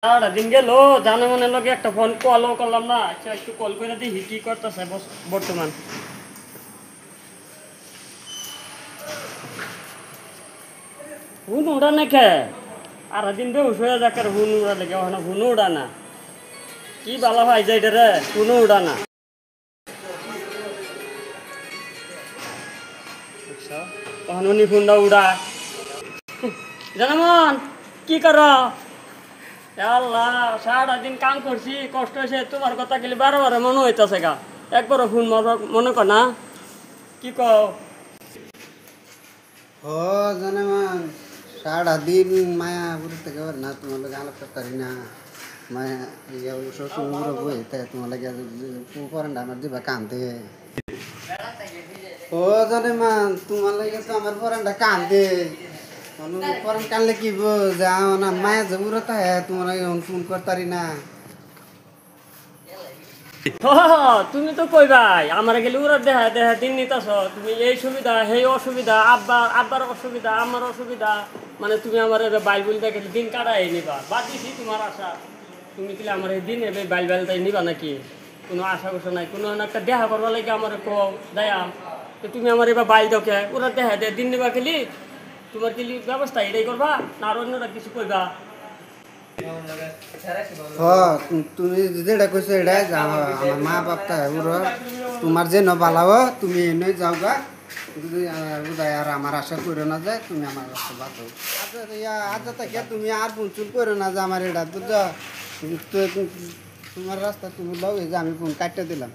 দিন গেল জানে মনে লগে একটা ফোন কলও করলাম না। আচ্ছা একটু কল করে দেখি কি করতেছে বর্তমান। হুন উড়া না খে আর দিন বেউস হয়ে যাক হুন উড়া লেগে ওখানে হুন উড়া না। কি বালা ভাই যাই রে হুন উড়া না। তখন উনি ফোনটা উড়া জানামন কি কর? আল্লাহ সারাদিন কাম করছি কষ্ট হয়েছে তোমার কথা গেলে বারো বারো মনে হইতেছে গা। একবারও ফোন মনে কর না কি কও? ও জানেমান সারাদিন মায়া বুড়তে গেবার না তোমার লগে আলাপ করতারি না মায়া ইয়া শ্বশুর মুড়ো বই তাই তোমার লাগে পরান্ডা আমার দিবা কান্দে। ও জানেমান তোমার লাগে তো আমার পরান্ডা কান্দে পরান কানলে কি যাও না মায়া যে উড়ো তাই তোমার লাগে ফোন করতারি না। তুমি তো কই ভাই আমার গেলে ওরা দেখা দেখা দিন নিতেছ তুমি এই সুবিধা সেই অসুবিধা আব্বার অসুবিধা আমার অসুবিধা মানে তুমি আমার বাইবেল দেখে দিন কাটাই নিবা বাদ দিছি তোমার আশা। তুমি কি আমার এই দিন এবার বাইবেলটাই নিবা নাকি? কোনো আশা কষা নাই কোনো একটা দেখা করবা লাগে আমার কও দেয়াম তো তুমি আমার এবার বাইল দেখে ওরা দেখা দেয় দিন নিবা খেলি তোমার কি ব্যবস্থা এটাই করবা না আর অন্যরা কিছু কইবা? তুমি যেটা কইছো এটা আমার মা বাপটা উড়ো তোমার যে নবালাও তুমি এনে যাও গা যদি উদয় আর আমার আশা করো না যায় তুমি আমার রাস্তা বাঁচো। আজ থেকে তুমি আর ফোন চুল করো না যে আমার এটা বুঝছো তোমার রাস্তা তুমি লও যে আমি ফোন কাটতে দিলাম।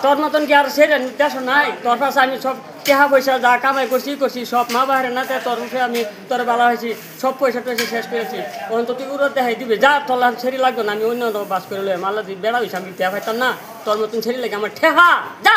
তোর মতন কি আর সেরে দেশ নাই? তোর পাশে আমি সব টেহা পয়সা যা কামাই করছি সব মা বাহিরে না তোর মুখে আমি তোর বেলা হয়েছি সব পয়সা টয়সা শেষ করেছি। ওখান তো তুই উড়ো দেখাই দিবে যা তোর ছেড়ি লাগবে না আমি অন্য বাস করে লই মাল্লা বেড়া হয়েছি আমি টেহা পাইতাম না তোর মতন ছেড়ি লাগে আমার ঠেহা যা।